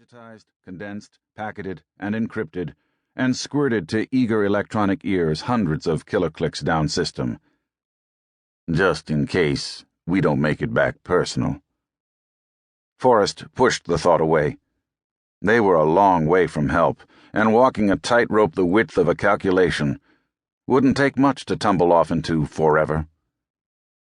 digitized, condensed, packaged, and encrypted, and squirted to eager electronic ears hundreds of kiloclicks down system. Just in case we don't make it back personal. Forrest pushed the thought away. They were a long way from help, and walking a tightrope the width of a calculation wouldn't take much to tumble off into forever.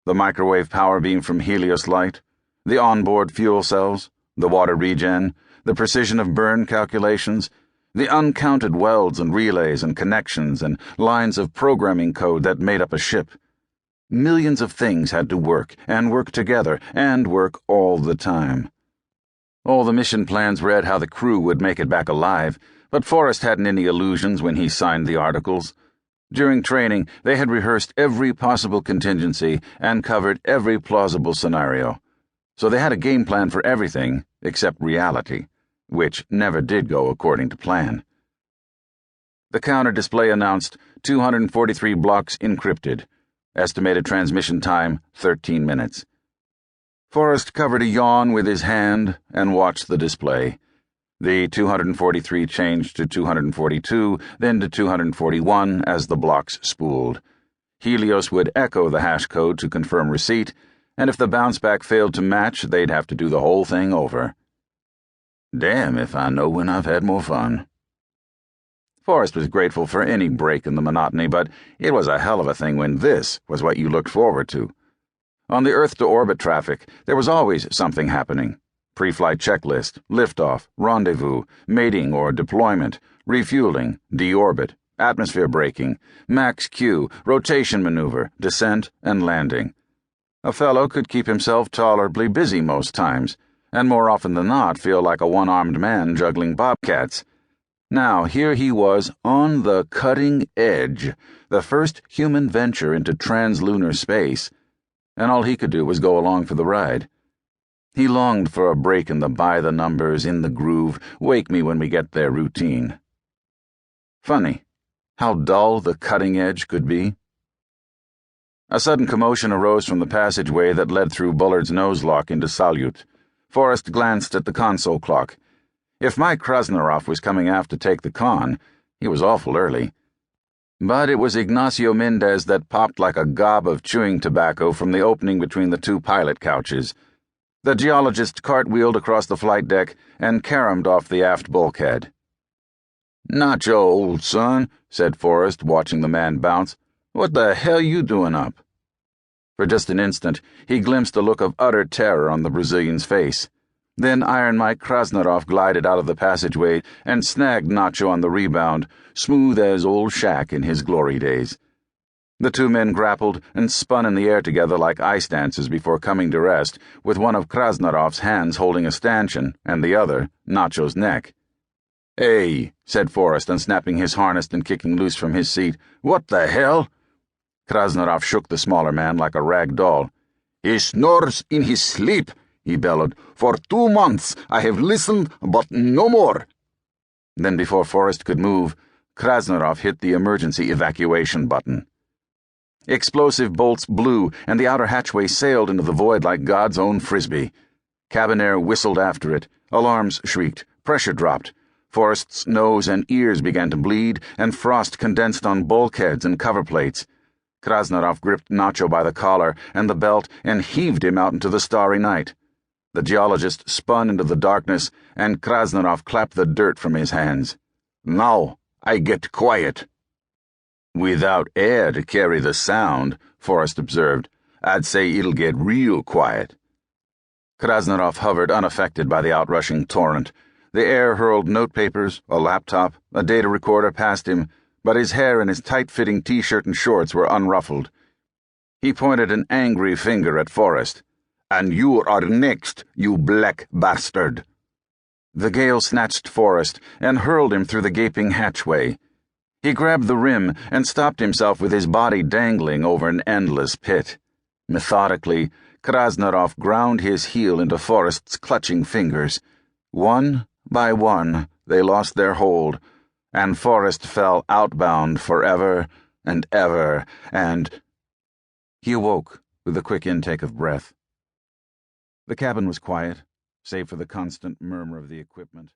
The microwave power beam from Helios light, the onboard fuel cells, the water regen, the precision of burn calculations, the uncounted welds and relays and connections and lines of programming code that made up a ship. Millions of things had to work, and work together, and work all the time. All the mission plans read how the crew would make it back alive, but Forrest hadn't any illusions when he signed the articles. During training, they had rehearsed every possible contingency and covered every plausible scenario. So they had a game plan for everything except reality, which never did go according to plan. The counter display announced 243 blocks encrypted. Estimated transmission time 13 minutes. Forrest covered a yawn with his hand and watched the display. The 243 changed to 242, then to 241 as the blocks spooled. Helios would echo the hash code to confirm receipt, and if the bounce-back failed to match, they'd have to do the whole thing over. Damn if I know when I've had more fun. Forrest was grateful for any break in the monotony, but it was a hell of a thing when this was what you looked forward to. On the Earth-to-orbit traffic, there was always something happening. Pre-flight checklist, liftoff, rendezvous, mating or deployment, refueling, deorbit, atmosphere braking, max Q, rotation maneuver, descent, and landing. A fellow could keep himself tolerably busy most times, and more often than not feel like a one-armed man juggling bobcats. Now here he was on the cutting edge, the first human venture into translunar space, and all he could do was go along for the ride. He longed for a break in the by-the-numbers, in-the-groove, wake-me-when-we-get-there routine. Funny, how dull the cutting edge could be. A sudden commotion arose from the passageway that led through Bullard's nose-lock into Salyut. Forrest glanced at the console clock. If Mike Krasnaroff was coming aft to take the con, he was awful early. But it was Ignacio Mendez that popped like a gob of chewing tobacco from the opening between the two pilot couches. The geologist cartwheeled across the flight deck and caromed off the aft bulkhead. "Nacho, old son," said Forrest, watching the man bounce. "What the hell you doing up?" For just an instant, he glimpsed a look of utter terror on the Brazilian's face. Then Iron Mike Krasnaroff glided out of the passageway and snagged Nacho on the rebound, smooth as old Shaq in his glory days. The two men grappled and spun in the air together like ice dancers before coming to rest, with one of Krasnaroff's hands holding a stanchion and the other Nacho's neck. "Hey," said Forrest, unsnapping his harness and kicking loose from his seat. "What the hell?" Krasnaroff shook the smaller man like a rag doll. "He snores in his sleep," he bellowed. "For 2 months I have listened, but no more." Then before Forrest could move, Krasnaroff hit the emergency evacuation button. Explosive bolts blew, and the outer hatchway sailed into the void like God's own frisbee. Cabin air whistled after it. Alarms shrieked. Pressure dropped. Forrest's nose and ears began to bleed, and frost condensed on bulkheads and cover plates. Krasnaroff gripped Nacho by the collar and the belt and heaved him out into the starry night. The geologist spun into the darkness, and Krasnaroff clapped the dirt from his hands. "Now I get quiet." "Without air to carry the sound," Forrest observed, "I'd say it'll get real quiet." Krasnaroff hovered unaffected by the outrushing torrent. The air hurled notepapers, a laptop, a data recorder past him, but his hair and his tight-fitting t-shirt and shorts were unruffled. He pointed an angry finger at Forrest. "And you are next, you black bastard." The gale snatched Forrest and hurled him through the gaping hatchway. He grabbed the rim and stopped himself with his body dangling over an endless pit. Methodically, Krasnaroff ground his heel into Forrest's clutching fingers. One by one, they lost their hold, and Forrest fell outbound forever and ever, and... He awoke with a quick intake of breath. The cabin was quiet, save for the constant murmur of the equipment.